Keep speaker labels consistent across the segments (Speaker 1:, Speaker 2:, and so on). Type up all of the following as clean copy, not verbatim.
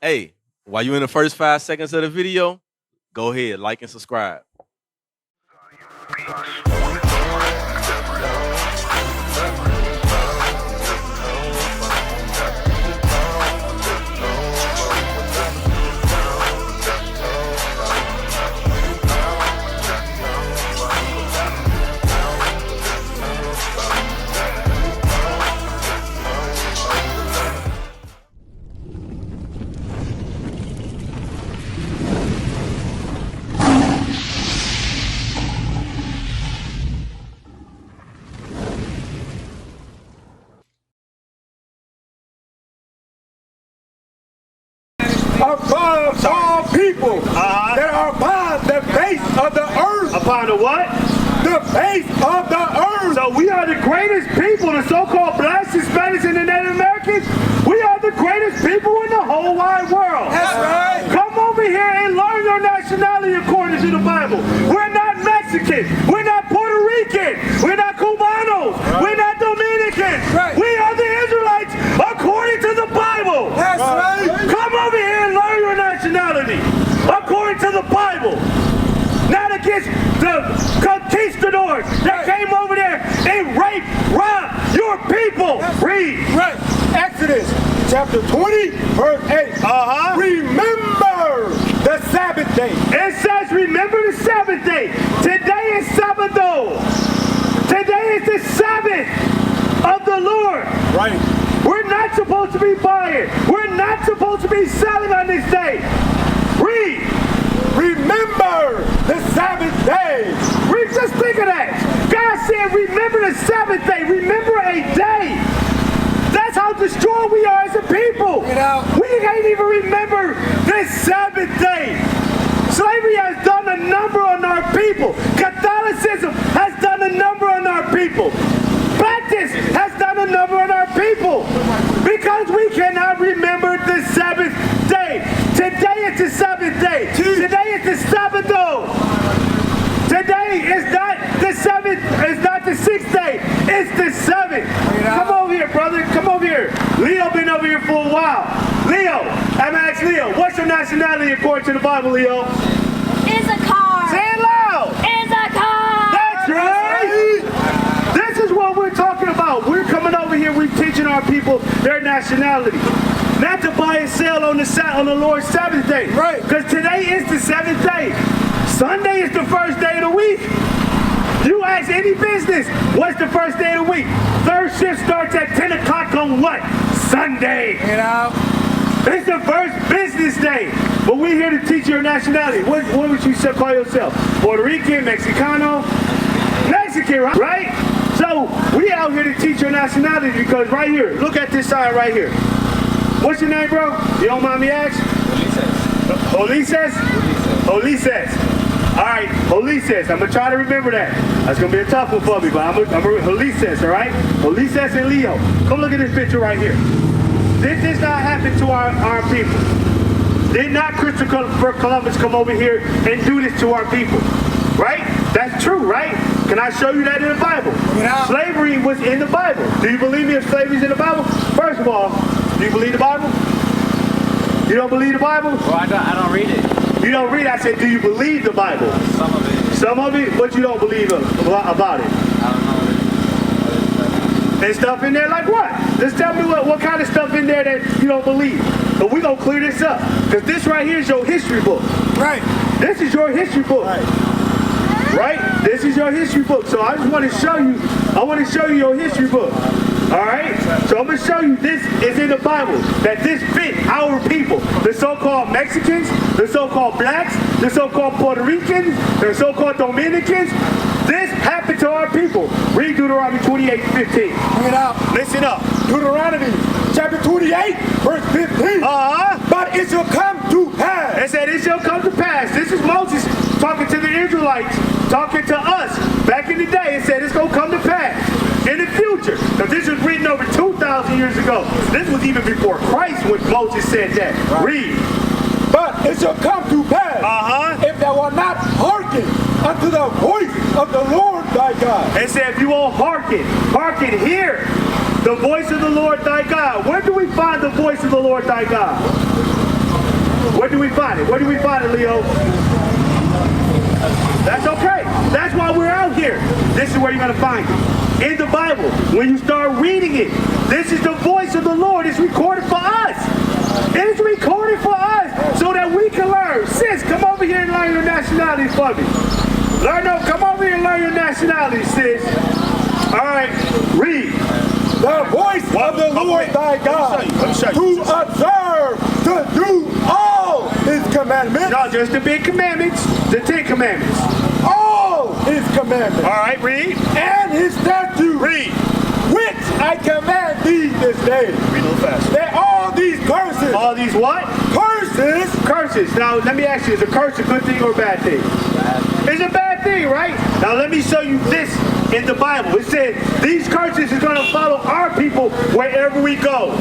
Speaker 1: Hey, while you in the first 5 seconds of the video, go ahead, like and subscribe.
Speaker 2: Above all people that are upon the face of the earth.
Speaker 3: Upon the what?
Speaker 2: The face of the earth.
Speaker 3: So we are the greatest people, the so-called blacks, Hispanics, and the Native Americans. We are the greatest people in the whole wide world.
Speaker 2: That's right.
Speaker 3: Come over here and learn your nationality according to the Bible. We're not Mexicans. We're not Puerto Rican. We're not Cubanos. Right. We're not Dominicans. Right. We are the Israelites according to the Bible.
Speaker 2: That's right.
Speaker 3: Come over here and learn your nationality according to the Bible. Not against the conquistadors that came over there and raped, robbed your people. Read.
Speaker 2: Right. Exodus chapter 20, verse 8. Remember the Sabbath day.
Speaker 3: It says, remember the Sabbath day. Today is Sabbath. Today is the Sabbath of the Lord.
Speaker 2: Right.
Speaker 3: We're not supposed to be buying. We're not supposed to be selling on this day. Read.
Speaker 2: Remember the Sabbath day.
Speaker 3: Just think of that. God said, remember the Sabbath day. Remember a day. That's how destroyed we are as a people.
Speaker 2: You know,
Speaker 3: we can't even remember this Sabbath day. Slavery has done a number on our people. Catholicism has done a number on our people. Baptist has done a number on our people. Because we cannot remember the Sabbath day. Today is the Sabbath day. Today is the Sabbath. Today is not the seventh, it's not the 6th day, it's the 7th. Come over here, brother, come over here. Leo been over here for a while. Leo, I'm gonna ask Leo, what's your nationality according to the Bible, Leo?
Speaker 4: Is a car.
Speaker 3: Say it loud.
Speaker 4: Is a car.
Speaker 3: That's right. This is what we're talking about. We're coming over here, we're teaching our people their nationality. Not to buy and sell on the Lord's Sabbath day.
Speaker 2: Right.
Speaker 3: Because today is the 7th day. Sunday is the first day of the week. You ask any business, what's the first day of the week? Third shift starts at 10 o'clock on what? Sunday.
Speaker 2: You know?
Speaker 3: It's the first business day. But we're here to teach your nationality. What would you call yourself? Puerto Rican, Mexicano? Mexican, right? So we out here to teach your nationality because right here, look at this sign right here. What's your name, bro? You don't mind me asking? Ulises. Ulises. All right, Ulises. I'm gonna try to remember that. That's gonna be a tough one for me, but I'm Ulises, all right? Ulises and Leo. Come look at this picture right here. This did not happen to our people. Did not Christopher Columbus come over here and do this to our people? Right? That's true, right? Can I show you that in the Bible?
Speaker 2: Yeah.
Speaker 3: Slavery was in the Bible. Do you believe me if slavery is in the Bible? First of all, do you believe the Bible? You don't believe the Bible?
Speaker 5: Well, I don't read it.
Speaker 3: You don't read it. I said, do you believe the Bible?
Speaker 5: Some of it.
Speaker 3: Some of it? What you don't believe about it?
Speaker 5: I don't know.
Speaker 3: There's stuff in there like what? Just tell me what kind of stuff in there that you don't believe. But we're going to clear this up. Because this right here is your history book.
Speaker 2: Right.
Speaker 3: This is your history book. Right? This is your history book. So I just want to show you, your history book. All right? So I'm going to show you this is in the Bible, that this fit our people. The so-called Mexicans, the so-called blacks, the so-called Puerto Ricans, the so-called Dominicans. This happened to our people. Read Deuteronomy 28:15.
Speaker 2: Bring it out.
Speaker 3: Listen up.
Speaker 2: Deuteronomy chapter 28, verse 15. But it shall come to pass.
Speaker 3: It said it shall come to pass. This is Moses talking to the Israelites, talking to us. Back in the day, it said it's going to come to pass. In the future. Because this was written over 2,000 years ago. This was even before Christ when Moses said that. Right. Read.
Speaker 2: But it shall come to pass if thou wilt not hearken unto the voice of the Lord thy God.
Speaker 3: It said if you won't hearken, hear the voice of the Lord thy God. Where do we find the voice of the Lord thy God? Where do we find it? Where do we find it, Leo? That's okay. That's why we're out here. This is where you're going to find it. In the Bible, when you start reading it, this is the voice of the Lord. It's recorded for us. It is recorded for us so that we can learn. Sis, come over here and learn your nationality for me. Come over here and learn your nationality, sis. All right, read.
Speaker 2: The voice of the Lord thy God, to observe, to do all his commandments.
Speaker 3: No, just the big commandments, the 10 commandments.
Speaker 2: All his commandments.
Speaker 3: All right, read.
Speaker 2: And his statutes.
Speaker 3: Read.
Speaker 2: Which I command thee this day.
Speaker 3: Read a little faster.
Speaker 2: That all these curses.
Speaker 3: All these what?
Speaker 2: Curses.
Speaker 3: Curses. Now, let me ask you, is a curse a good thing or a bad thing? It's a bad thing, right? Now, let me show you this in the Bible. It said these curses is going to follow our people wherever we go.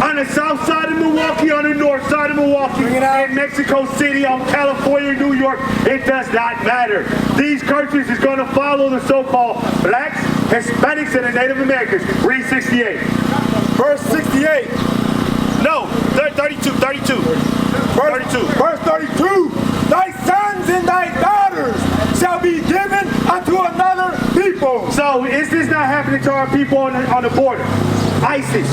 Speaker 3: On the south side of Milwaukee, on the north side of Milwaukee, in Mexico City, on California, New York, it does not matter. These curses is going to follow the so-called blacks, Hispanics, and the Native Americans. Read 68.
Speaker 2: Verse 68.
Speaker 3: No, 32.
Speaker 2: Verse 32. Thy sons and thy daughters shall be given unto another people.
Speaker 3: So is this not happening to our people on the border? ISIS.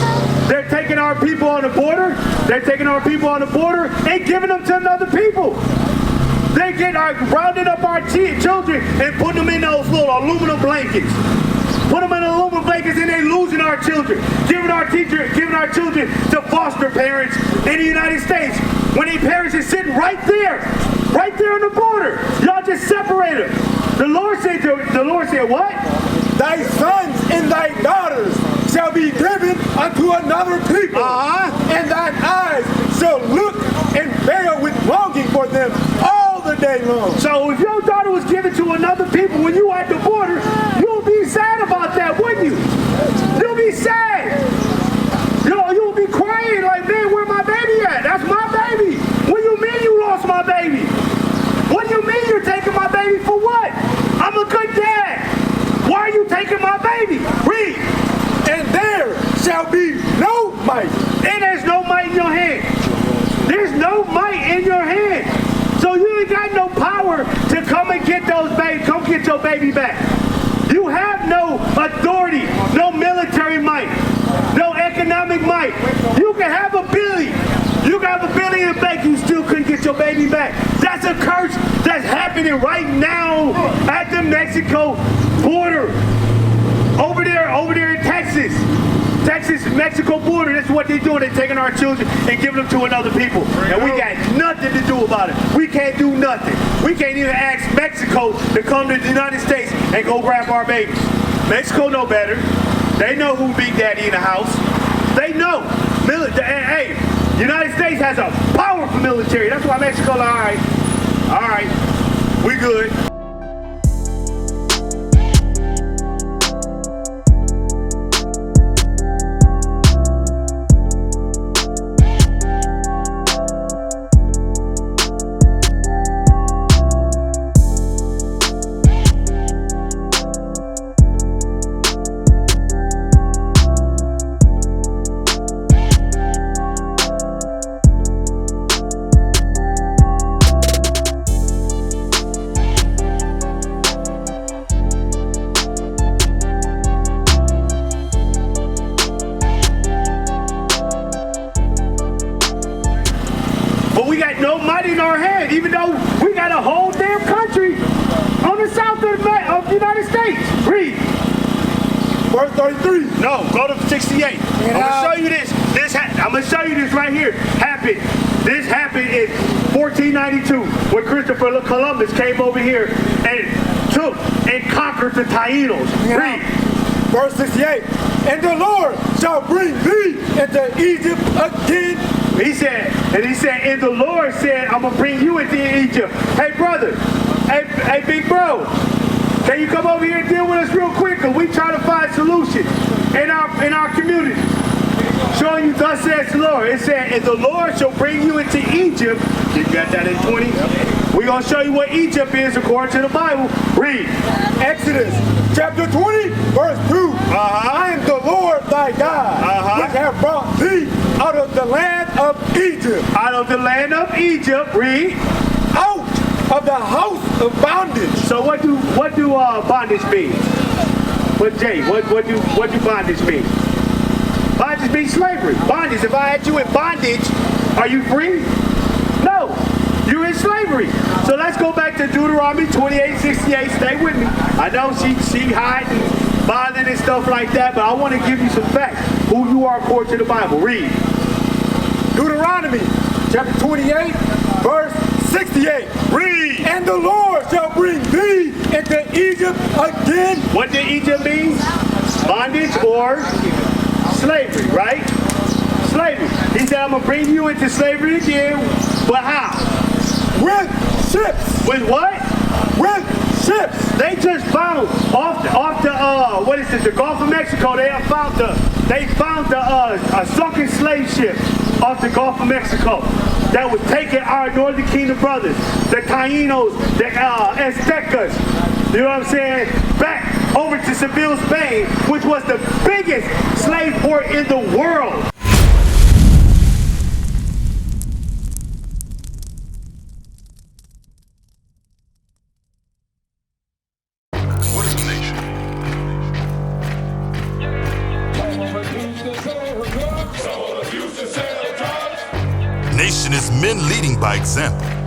Speaker 3: They're taking our people on the border. They're taking our people on the border and giving them to another people. They get rounding up our children and putting them in those little aluminum blankets. Put them in aluminum blankets and they losing our children. Giving our children to foster parents in the United States. When these parents are sitting right there on the border. Y'all just separate them. The Lord said what?
Speaker 2: Thy sons and thy daughters shall be given unto another people. And thine eyes shall look and bear with longing for them all the day long.
Speaker 3: So if your daughter was given to another people when you at the border, you'll be sad about that, wouldn't you? You'll be sad. You'll be crying like, man, where my baby at? That's my baby. What do you mean you lost my baby? What do you mean you're taking my baby for what? I'm a good dad. Why are you taking my baby? Read.
Speaker 2: And there shall be no might.
Speaker 3: And there's no might in your hand. There's no might in your hand. So you ain't got no power to come and get those babies. Come get your baby back. You have no authority, no military might, no economic might. You can have a billion. You can have $1 billion in the bank, you still couldn't get your baby back. That's a curse that's happening right now at the Mexico border. Over there in Texas-Mexico border, that's what they're doing. They're taking our children and giving them to another people. And we got nothing to do about it. We can't do nothing. We can't even ask Mexico to come to the United States and go grab our babies. Mexico know better. They know who Big Daddy in the house. They know. Hey, United States has a powerful military. That's why Mexico, all right, we good. In our hand, even though we got a whole damn country on the south of the United States. Read.
Speaker 2: Verse 33.
Speaker 3: No, go to 68. I'm gonna show you this. I'm gonna show you this right here. This happened in 1492 when Christopher Columbus came over here and took and conquered the Taínos. Read.
Speaker 2: Verse 68. And the Lord shall bring thee into Egypt again.
Speaker 3: He said, and the Lord said, I'm going to bring you into Egypt. Hey, brother. Hey, big bro. Can you come over here and deal with us real quick? Because we trying to find solutions in our community. Showing you thus says the Lord. It said, and the Lord shall bring you into Egypt. You got that in 20? We're going to show you what Egypt is according to the Bible. Read.
Speaker 2: Exodus chapter 20, verse 2. I am the Lord thy God, which have brought thee out of the land of Egypt.
Speaker 3: Out of the land of Egypt, read.
Speaker 2: Out of the house of bondage.
Speaker 3: So what do bondage mean? What do bondage mean? Bondage means slavery. Bondage. If I had you in bondage, are you free? No. You're in slavery. So let's go back to Deuteronomy 28:68. Stay with me. I know she hiding, bothering and stuff like that, but I want to give you some facts. Who you are according to the Bible. Read.
Speaker 2: Deuteronomy chapter 28, verse 68.
Speaker 3: Read.
Speaker 2: And the Lord shall bring thee into Egypt again.
Speaker 3: What did Egypt mean? Bondage or slavery, right? Slavery. He said, I'm going to bring you into slavery again, but how?
Speaker 2: With ships.
Speaker 3: With what?
Speaker 2: With ships.
Speaker 3: They just found off the what is it? The Gulf of Mexico. They found a sunken slave ship off the Gulf of Mexico that was taking our Northern Kingdom brothers, the Cainos, the Aztecas. You know what I'm saying? Back over to Seville, Spain, which was the biggest slave port in the world.
Speaker 6: Nation is men leading by example.